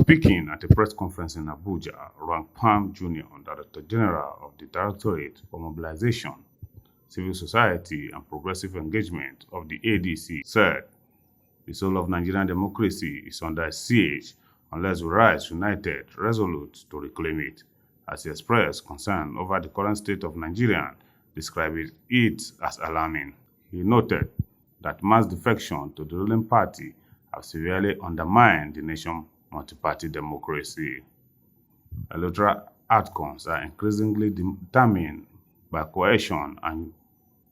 Speaking at a press conference in Abuja, Rwang Pam Jnr., Director General of the Directorate for Mobilisation, Civil Society and Progressive Engagement of the ADC, said, "The soul of Nigerian democracy is under siege unless we rise united, resolute to reclaim it," as he expressed concern over the current state of Nigeria, describing it as alarming. He noted that mass defection to the ruling party have severely undermined the nation's multiparty democracy. Electoral outcomes are increasingly determined by coercion and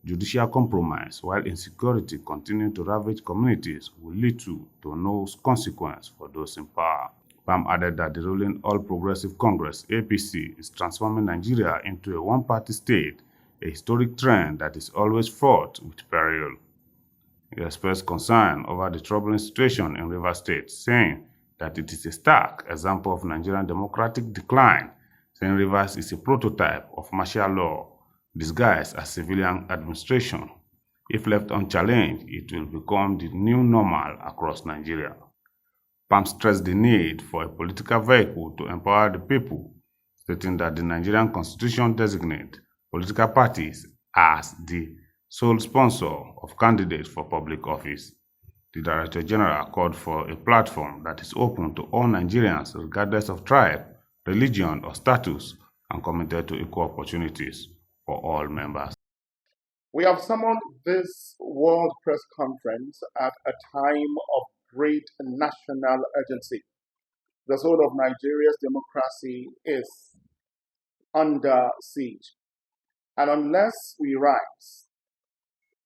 judicial compromise, while insecurity continuing to ravage communities will lead to no consequence for those in power. Pam added that the ruling All Progressive Congress (APC) is transforming Nigeria into a one-party state, a historic trend that is always fraught with peril. He expressed concern over the troubling situation in Rivers State, saying that it is a stark example of Nigerian democratic decline, saying Rivers is a prototype of martial law disguised as civilian administration. If left unchallenged, it will become the new normal across Nigeria. Pam stressed the need for a political vehicle to empower the people, stating that the Nigerian constitution designates political parties as the sole sponsor of candidates for public office. The Director General called for a platform that is open to all Nigerians regardless of tribe, religion, or status, and committed to equal opportunities for all members. We have summoned this World Press Conference at a time of great national urgency. The soul of Nigeria's democracy is under siege. And unless we rise,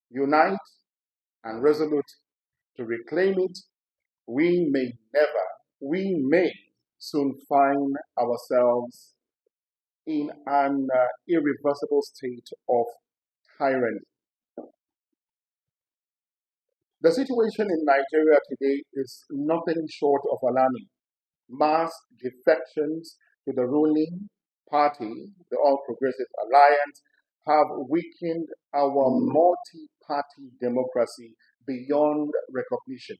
unite, and resolute to reclaim it, we may soon find ourselves in an irreversible state of tyranny. The situation in Nigeria today is nothing short of alarming. Mass defections to the ruling party, the All Progressive Alliance, have weakened our multi-party democracy beyond recognition.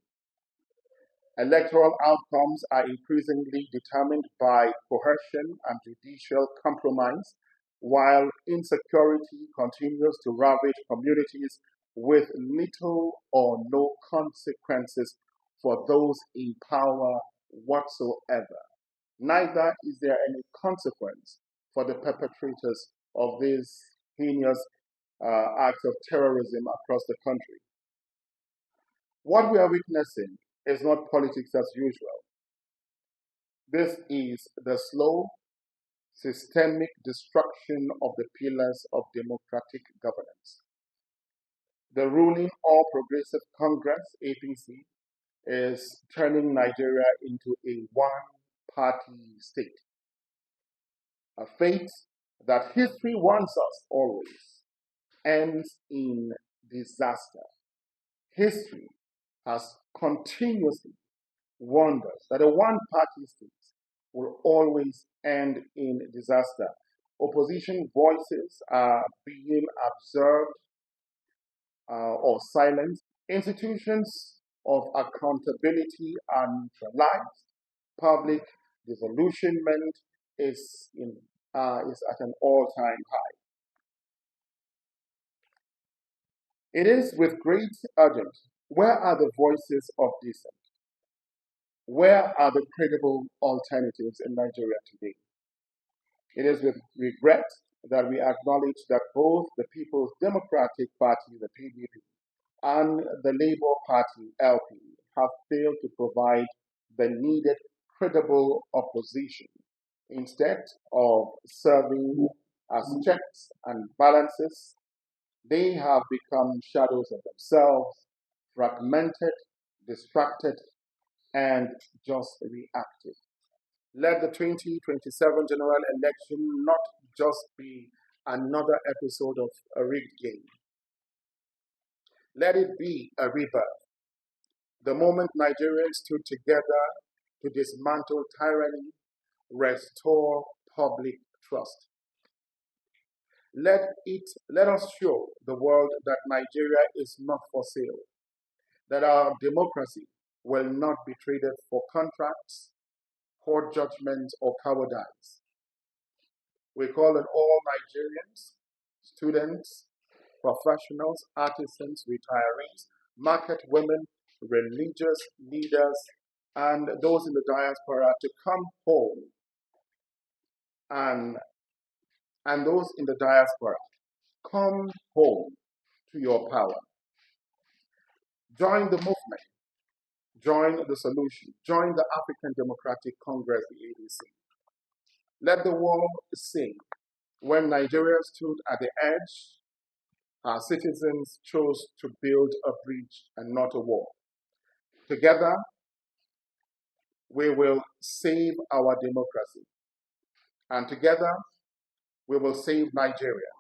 Electoral outcomes are increasingly determined by coercion and judicial compromise, while insecurity continues to ravage communities with little or no consequences for those in power whatsoever. Neither is there any consequence for the perpetrators of these heinous acts of terrorism across the country. What we are witnessing is not politics as usual. This is the slow, systemic destruction of the pillars of democratic governance. The ruling All Progressive Congress, APC, is turning Nigeria into a one-party state. A fate that history warns us always ends in disaster. History has continuously warned us that a one-party state will always end in disaster. Opposition voices are being observed or silenced. Institutions of accountability are neutralized. Public disillusionment is at an all-time high. It is with great urgency. Where are the voices of dissent? Where are the credible alternatives in Nigeria today? It is with regret that we acknowledge that both the People's Democratic Party, the PDP, and the Labour Party, LP, have failed to provide the needed credible opposition. Instead of serving as checks and balances, they have become shadows of themselves, fragmented, distracted, and just reactive. Let the 2027 general election not just be another episode of a rigged game. Let it be a rebirth. The moment Nigerians stood together to dismantle tyranny, restore public trust. Let us show the world that Nigeria is not for sale, that our democracy will not be traded for contracts, court judgment, or cowardice. We call on all Nigerians, students, professionals, artisans, retirees, market women, religious leaders, and those in the diaspora to come home, and those in the diaspora, come home to your power. Join the movement, join the solution, join the African Democratic Congress, the ADC. Let the world see when Nigeria stood at the edge, our citizens chose to build a bridge and not a wall. Together, we will save our democracy. And together, we will save Nigeria.